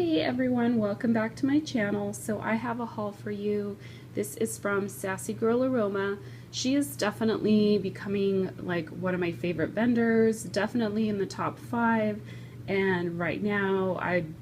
Hey everyone, welcome back to my channel. So I have a haul for you. This is from Sassy Girl Aroma. She is definitely becoming like one of my favorite vendors, definitely in the top 5, and right now I'd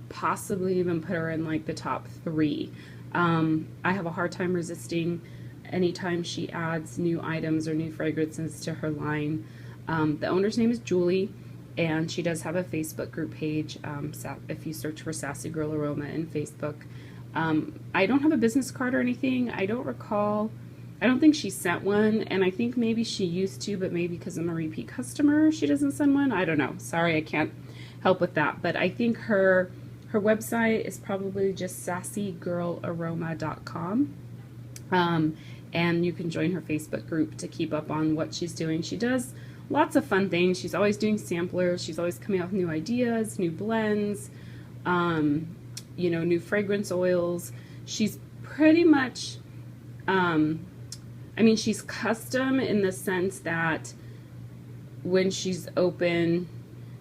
possibly even put her in like the top 3. I have a hard time resisting anytime she adds new items or new fragrances to her line. The owner's name is Julie, and she does have a Facebook group page. If you search for Sassy Girl Aroma in Facebook. I don't have a business card or anything. I don't recall. I don't think she sent one, and I think maybe she used to, but maybe because I'm a repeat customer, she doesn't send one. I don't know. Sorry, I can't help with that. But I think her website is probably just sassygirlaroma.com. And you can join her Facebook group to keep up on what she's doing. She does lots of fun things. She's always doing samplers. She's always coming out with new ideas, new blends, new fragrance oils. She's pretty much, she's custom in the sense that when she's open,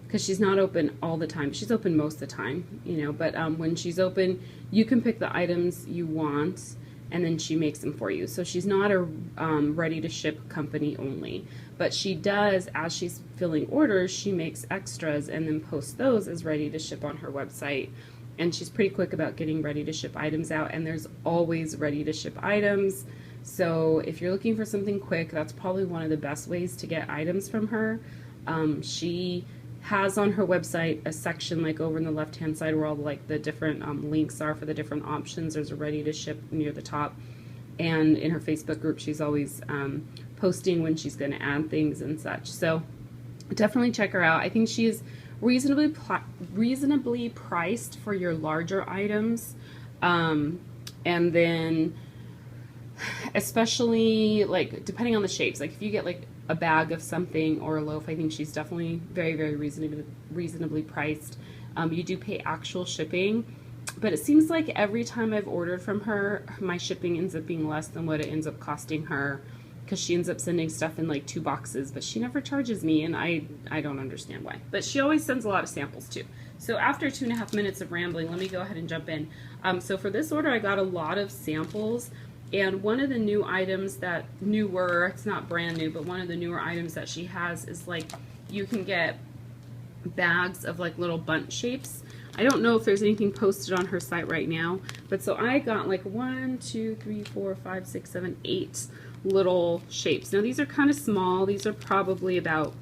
because she's not open all the time. She's open most of the time, but when she's open, you can pick the items you want, and then she makes them for you. So she's not a ready-to-ship company only, but she does, as she's filling orders, she makes extras and then posts those as ready-to-ship on her website. And she's pretty quick about getting ready-to-ship items out, and there's always ready-to-ship items. So if you're looking for something quick, that's probably one of the best ways to get items from her. She has on her website a section like over in the left hand side where all like the different links are for the different options. There's a ready to ship near the top, and in her Facebook group she's always posting when she's going to add things and such. So definitely check her out. I think she is reasonably priced for your larger items, and then especially like depending on the shapes, like if you get like a bag of something or a loaf, I think she's definitely very, very reasonably priced. You do pay actual shipping, but it seems like every time I've ordered from her, my shipping ends up being less than what it ends up costing her, because she ends up sending stuff in like 2 boxes, but she never charges me, and I don't understand why. But she always sends a lot of samples too. So after 2.5 minutes of rambling, let me go ahead and jump in. So for this order, I got a lot of samples. And one of the new items that it's not brand new, but one of the newer items that she has is like you can get bags of like little bundt shapes. I don't know if there's anything posted on her site right now, but so I got like 1, 2, 3, 4, 5, 6, 7, 8 little shapes. Now these are kind of small. These are probably about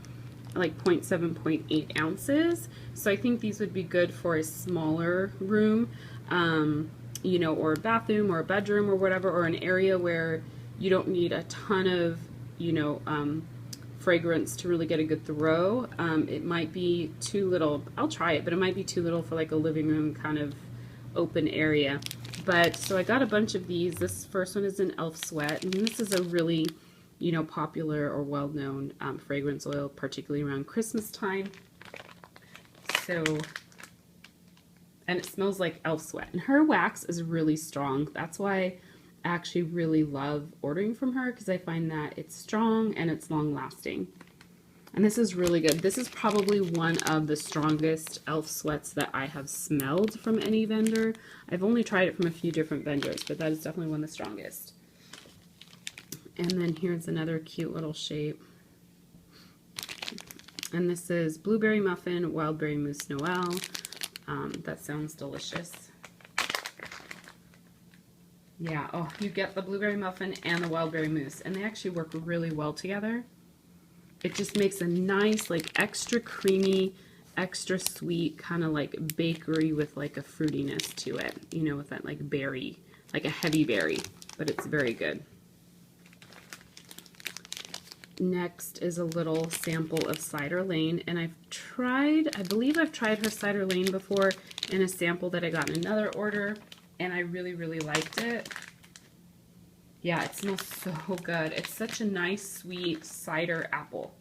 like 0.7, 0.8 ounces. So I think these would be good for a smaller room. Or a bathroom or a bedroom or whatever, or an area where you don't need a ton of, fragrance to really get a good throw. It might be too little. I'll try it, but it might be too little for like a living room kind of open area. But so I got a bunch of these. This first one is an Elf Sweat, and this is a really, popular or well-known fragrance oil, particularly around Christmas time. And it smells like Elf Sweat. And her wax is really strong. That's why I actually really love ordering from her, because I find that it's strong and it's long lasting. And this is really good. This is probably one of the strongest Elf Sweats that I have smelled from any vendor. I've only tried it from a few different vendors, but that is definitely one of the strongest. And then here's another cute little shape. And this is Blueberry Muffin, Wildberry Mousse Noel. That sounds delicious. Yeah, oh, you get the blueberry muffin and the wildberry mousse, and they actually work really well together. It just makes a nice, like, extra creamy, extra sweet, kind of like bakery with like a fruitiness to it, with that like berry, like a heavy berry, but it's very good. Next is a little sample of Cider Lane, and I believe I've tried her Cider Lane before in a sample that I got in another order, and I really, really liked it. Yeah, it smells so good. It's such a nice, sweet cider apple.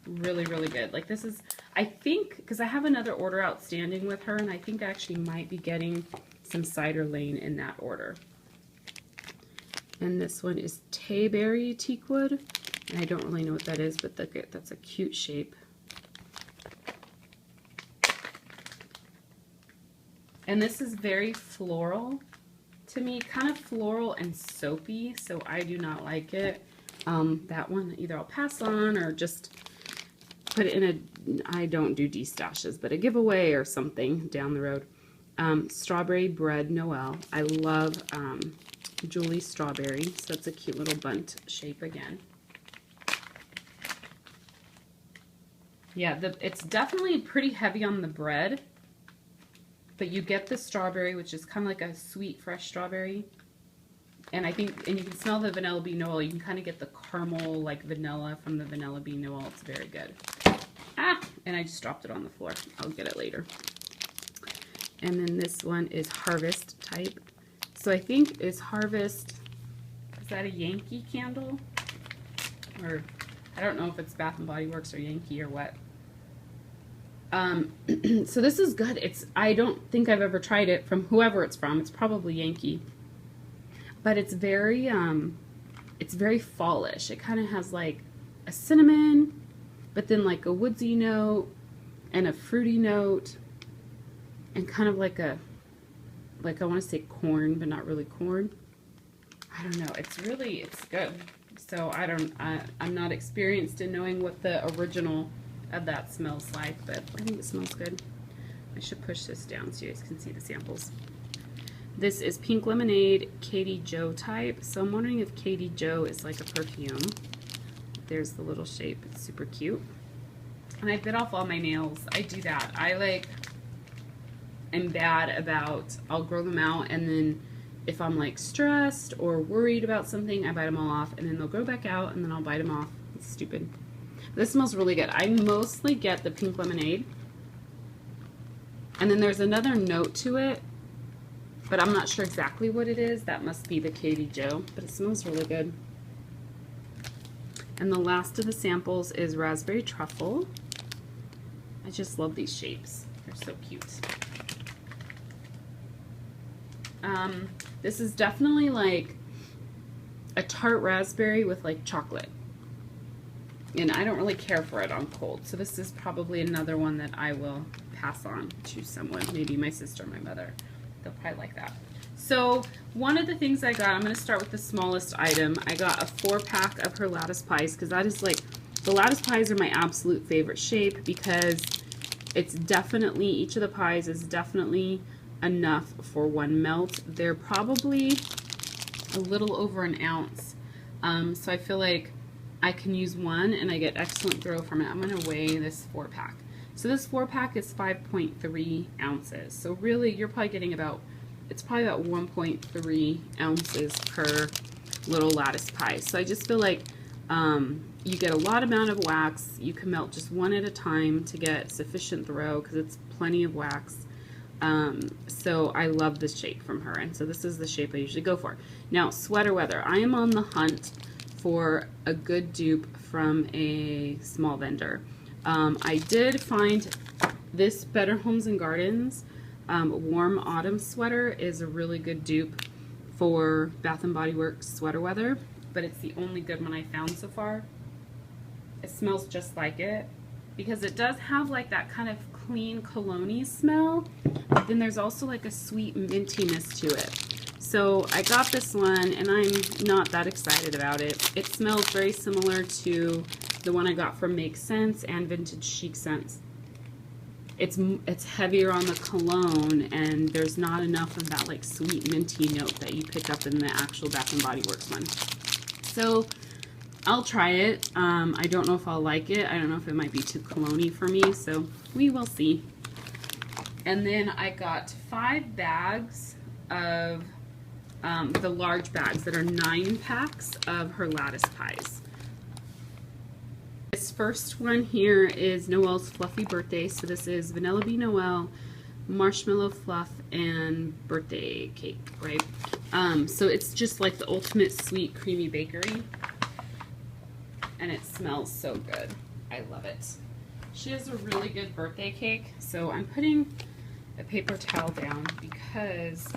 Really, really good. Like this is, I think, because I have another order outstanding with her, and I think I actually might be getting some Cider Lane in that order. And this one is Tayberry Teakwood. And I don't really know what that is, but that's a cute shape. And this is very floral to me, kind of floral and soapy, so I do not like it. That one, either I'll pass on or just put it in a, I don't do destashes, but a giveaway or something down the road. Strawberry Bread Noel. I love Julie Strawberry, so it's a cute little bunt shape again. Yeah, it's definitely pretty heavy on the bread, but you get the strawberry, which is kind of like a sweet, fresh strawberry. And I think, and you can smell the Vanilla Bean Noel. You can kind of get the caramel, like vanilla from the Vanilla Bean Noel. It's very good. Ah, and I just dropped it on the floor. I'll get it later. And then this one is Harvest type. So I think is Harvest, is that a Yankee candle? Or I don't know if it's Bath and Body Works or Yankee or what. So this is good. I don't think I've ever tried it from whoever it's from. It's probably Yankee. But it's very fallish. It kind of has like a cinnamon, but then like a woodsy note and a fruity note and kind of like a, like I want to say corn, but not really corn. I don't know. It's good. So I'm not experienced in knowing what the original of that smells like, but I think it smells good. I should push this down so you guys can see the samples. This is Pink Lemonade Katie Joe type. So I'm wondering if Katie Joe is like a perfume. There's the little shape. It's super cute. And I bit off all my nails. I do that. I'm bad about, I'll grow them out, and then if I'm like stressed or worried about something, I bite them all off, and then they'll grow back out, and then I'll bite them off. It's stupid. This smells really good. I mostly get the Pink Lemonade. And then there's another note to it, but I'm not sure exactly what it is. That must be the Katie Joe, but it smells really good. And the last of the samples is Raspberry Truffle. I just love these shapes. They're so cute. This is definitely like a tart raspberry with like chocolate. And I don't really care for it on cold. So this is probably another one that I will pass on to someone, maybe my sister or my mother. They'll probably like that. So one of the things I got, I'm going to start with the smallest item. I got a 4-pack of her Lattice pies because that is like, the Lattice pies are my absolute favorite shape because it's definitely, each of the pies is definitely enough for one melt. They're probably a little over an ounce. So I feel like I can use one and I get excellent throw from it. I'm going to weigh this 4-pack. So this 4-pack is 5.3 ounces. So really you're probably getting about, it's probably about 1.3 ounces per little Lattice pie. So I just feel like you get a lot amount of wax. You can melt just one at a time to get sufficient throw because it's plenty of wax. So I love this shape from her, and so this is the shape I usually go for. Now, sweater weather. I am on the hunt for a good dupe from a small vendor. I did find this Better Homes and Gardens Warm Autumn Sweater is a really good dupe for Bath and Body Works sweater weather, but it's the only good one I found so far. It smells just like it because it does have like that kind of clean cologne-y smell, but then there's also like a sweet mintiness to it. So I got this one and I'm not that excited about it. It smells very similar to the one I got from Make Sense and Vintage Chic Scents. It's heavier on the cologne and there's not enough of that like sweet minty note that you pick up in the actual Bath and Body Works one. So I'll try it. I don't know if I'll like it. I don't know if it might be too cologne-y for me, so we will see. And then I got 5 bags of the large bags that are 9 packs of her Lattice pies. This first one here is Noel's Fluffy Birthday. So this is Vanilla Bean Noel, Marshmallow Fluff, and Birthday Cake, right? So it's just like the ultimate sweet creamy bakery. And it smells so good. I love it. She has a really good birthday cake, so I'm putting a paper towel down because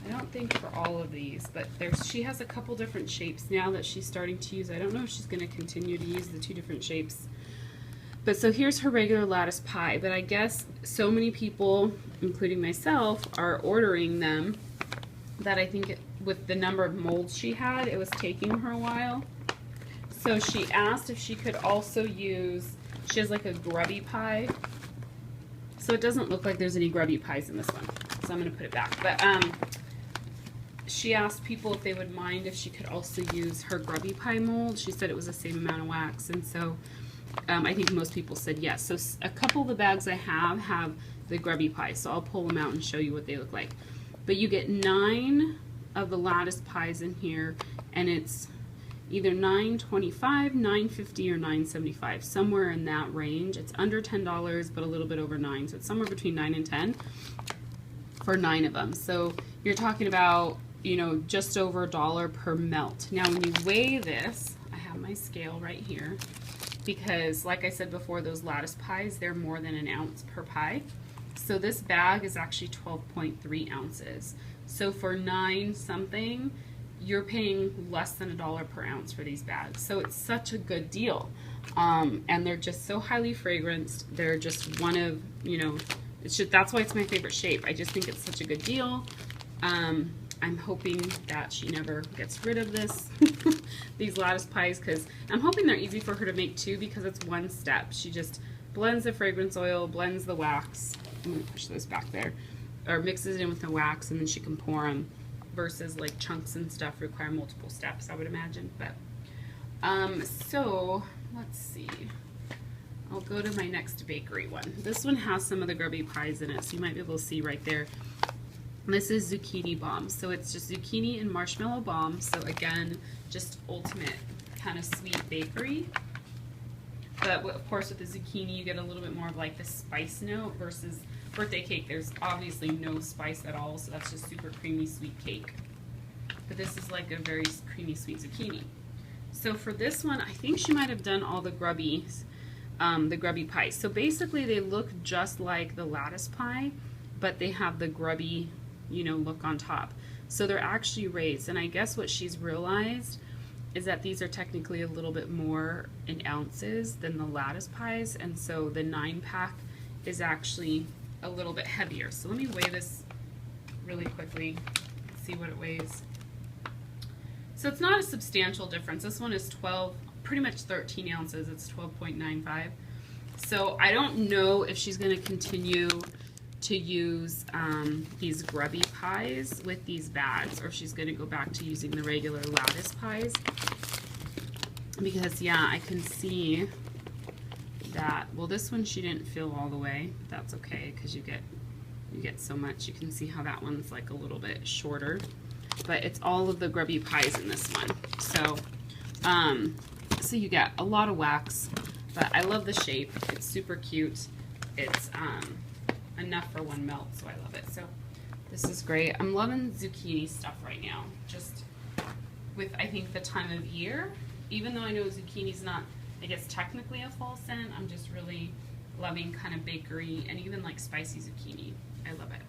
I don't think for all of these, but she has a couple different shapes now that she's starting to use. I don't know if she's going to continue to use the 2 different shapes, But so here's her regular lattice pie, but I guess so many people, including myself, are ordering them that I think with the number of molds she had, it was taking her a while. So she asked if she could also use, she has like a grubby pie. So it doesn't look like there's any grubby pies in this one. So I'm going to put it back. But she asked people if they would mind if she could also use her grubby pie mold. She said it was the same amount of wax. And so I think most people said yes. So a couple of the bags I have the grubby pie. So I'll pull them out and show you what they look like. But you get 9 of the lattice pies in here. And it's either $9.25, $9.50, or $9.75, somewhere in that range. It's under $10, but a little bit over $9, so it's somewhere between $9 and $10 for 9 of them. So you're talking about, you know, just over $1 per melt. Now, when you weigh this, I have my scale right here, because like I said before, those lattice pies, they're more than an ounce per pie. So this bag is actually 12.3 ounces. So for 9 something, you're paying less than $1 per ounce for these bags. So it's such a good deal. And they're just so highly fragranced. They're just one of, you know, it's just, that's why it's my favorite shape. I just think it's such a good deal. I'm hoping that she never gets rid of this, these lattice pies, because I'm hoping they're easy for her to make too, because it's one step. She just blends the fragrance oil, blends the wax. I'm going to push those back there. Or mixes it in with the wax, and then she can pour them. Versus like chunks and stuff require multiple steps, I would imagine. But so let's see. I'll go to my next bakery one. This one has some of the grubby pies in it, so you might be able to see right there. This is zucchini bomb. So it's just zucchini and marshmallow bomb. So again, just ultimate kind of sweet bakery. But of course with the zucchini, you get a little bit more of like the spice note versus birthday cake. There's obviously no spice at all, so that's just super creamy sweet cake. But this is like a very creamy sweet zucchini. So for this one, I think she might have done all the grubby pies. So basically they look just like the lattice pie, but they have the grubby, you know, look on top. So they're actually raised, and I guess what she's realized is that these are technically a little bit more in ounces than the lattice pies, and so the 9-pack is actually a little bit heavier. So let me weigh this really quickly, see what it weighs. So it's not a substantial difference. This one is 12, pretty much 13 ounces. It's 12.95. So I don't know if she's going to continue to use these grubby pies with these bags, or if she's going to go back to using the regular lattice pies. Because yeah, I can see that, well, this one she didn't fill all the way. That's okay, because you get so much. You can see how that one's like a little bit shorter, but it's all of the grubby pies in this one. So so you get a lot of wax, but I love the shape. It's super cute. It's enough for one melt, so I love it. So this is great. I'm loving zucchini stuff right now, just with, I think, the time of year. Even though I know zucchini's not, I guess, technically a fall scent, I'm just really loving kind of bakery and even like spicy zucchini. I love it.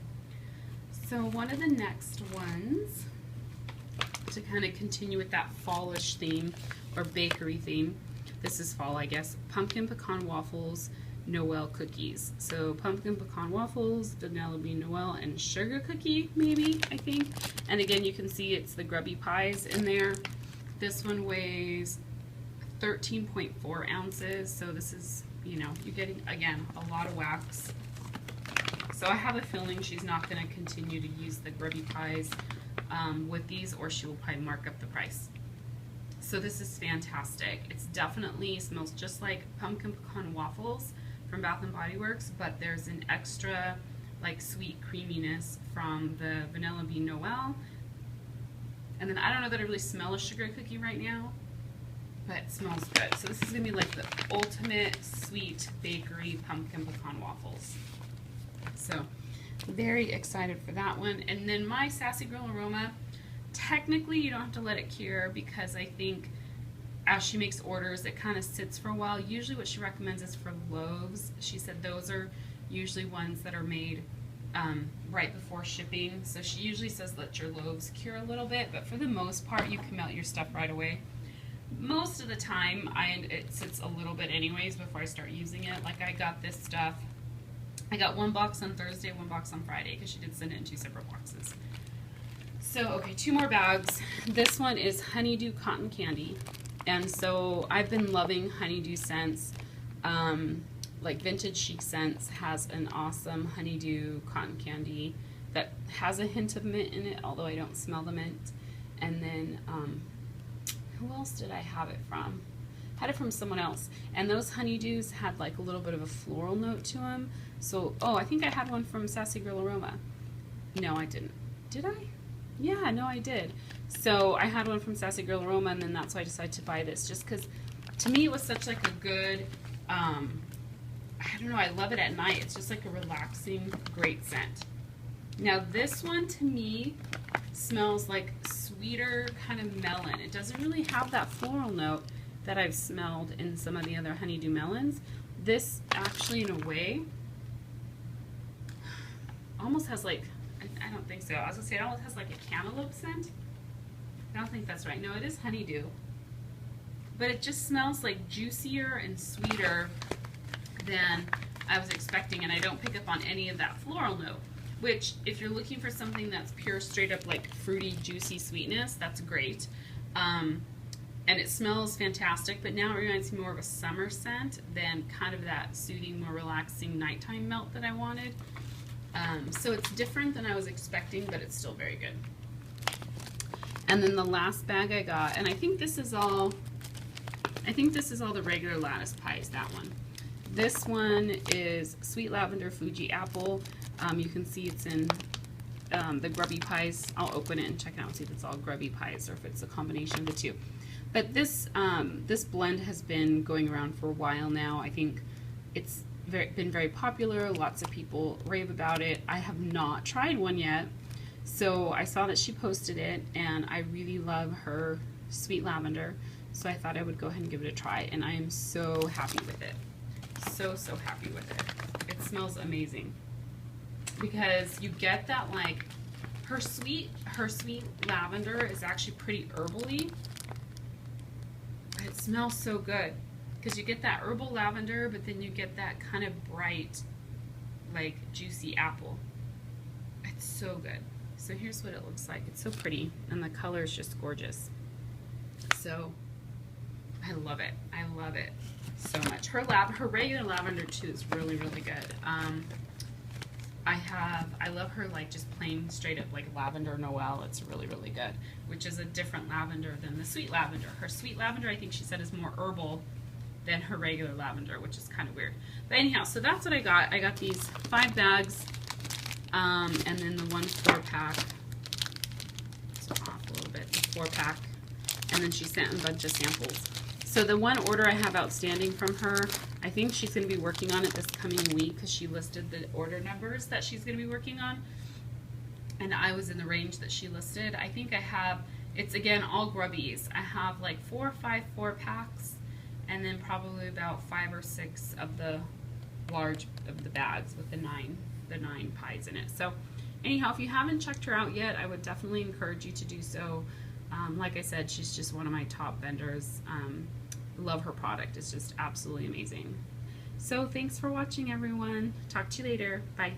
So one of the next ones, to kind of continue with that fallish theme or bakery theme, this is fall, I guess, pumpkin pecan waffles, Noel cookies. So pumpkin pecan waffles, vanilla bean Noel, and sugar cookie, maybe, I think. And again, you can see it's the grubby pies in there. This one weighs 13.4 ounces. So this is, you know, you're getting, again, a lot of wax. So I have a feeling she's not going to continue to use the grubby pies with these, or she will probably mark up the price. So this is fantastic. It's definitely smells just like pumpkin pecan waffles from Bath & Body Works, but there's an extra like sweet creaminess from the vanilla bean Noel. And then I don't know that I really smell a sugar cookie right now, but it smells good. So this is gonna be like the ultimate sweet bakery pumpkin pecan waffles. So very excited for that one. And then my Sassy Girl Aroma, technically you don't have to let it cure, because I think as she makes orders it kind of sits for a while. Usually what she recommends is for loaves. She said those are usually ones that are made right before shipping. So she usually says let your loaves cure a little bit, but for the most part you can melt your stuff right away. most of the time, it sits a little bit anyways before I start using it. Like I got this stuff. I got one box on Thursday, one box on Friday, because she did send it in 2 separate boxes. So, okay, 2 more bags. This one is Honeydew Cotton Candy. And so I've been loving honeydew scents. Like Vintage Chic Scents has an awesome honeydew cotton candy that has a hint of mint in it, although I don't smell the mint. And then, who else did I have it from? Had it from someone else. And those honeydews had like a little bit of a floral note to them. So, oh, I think I had one from Sassy Girl Aroma. No, I didn't. Did I? Yeah, no, I did. So I had one from Sassy Girl Aroma, and then that's why I decided to buy this, just because to me it was such like a good, I don't know, I love it at night. It's just like a relaxing, great scent. Now this one to me smells like sweeter kind of melon. It doesn't really have that floral note that I've smelled in some of the other honeydew melons. This actually, in a way, almost has like, I don't think so. I was gonna say it almost has like a cantaloupe scent. I don't think that's right. No, it is honeydew. But it just smells like juicier and sweeter than I was expecting, and I don't pick up on any of that floral note, which if you're looking for something that's pure, straight up like fruity, juicy sweetness, that's great. And it smells fantastic, but now it reminds me more of a summer scent than kind of that soothing, more relaxing nighttime melt that I wanted. So it's different than I was expecting, but it's still very good. And then the last bag I got, and I think this is all the regular Lattice pies, that one. This one is Sweet Lavender Fuji Apple. You can see it's in the grubby pies. I'll open it and check it out and see if it's all grubby pies or if it's a combination of the two. But this this blend has been going around for a while now. I think it's been very popular. Lots of people rave about it. I have not tried one yet. So I saw that she posted it, and I really love her Sweet Lavender. So I thought I would go ahead and give it a try, and I am so happy with it. So happy with it. It smells amazing. Because you get that, like, her sweet lavender is actually pretty herbally. It smells so good because you get that herbal lavender, but then you get that kind of bright, like, juicy apple. It's so good. So here's what it looks like. It's so pretty, and the color is just gorgeous. So I love it. I love it so much. Her regular lavender too is really good. I love her like just plain straight up like lavender Noel. It's really good, which is a different lavender than the sweet lavender. Her sweet lavender, I think she said, is more herbal than her regular lavender, which is kind of weird. But anyhow, so that's what I got. I got these 5 bags, and then the 1 4-pack. So off a little bit, the 4-pack, and then she sent a bunch of samples. So the one order I have outstanding from her, I think she's going to be working on it this coming week because she listed the order numbers that she's going to be working on. And I was in the range that she listed. I think I have, it's again all grubbies. I have like 4 or 5 4-packs, and then probably about 5 or 6 of the large of the bags with the 9 pies in it. So anyhow, if you haven't checked her out yet, I would definitely encourage you to do so. Like I said, she's just one of my top vendors. Love her product. It's just absolutely amazing. So thanks for watching, everyone. Talk to you later. Bye.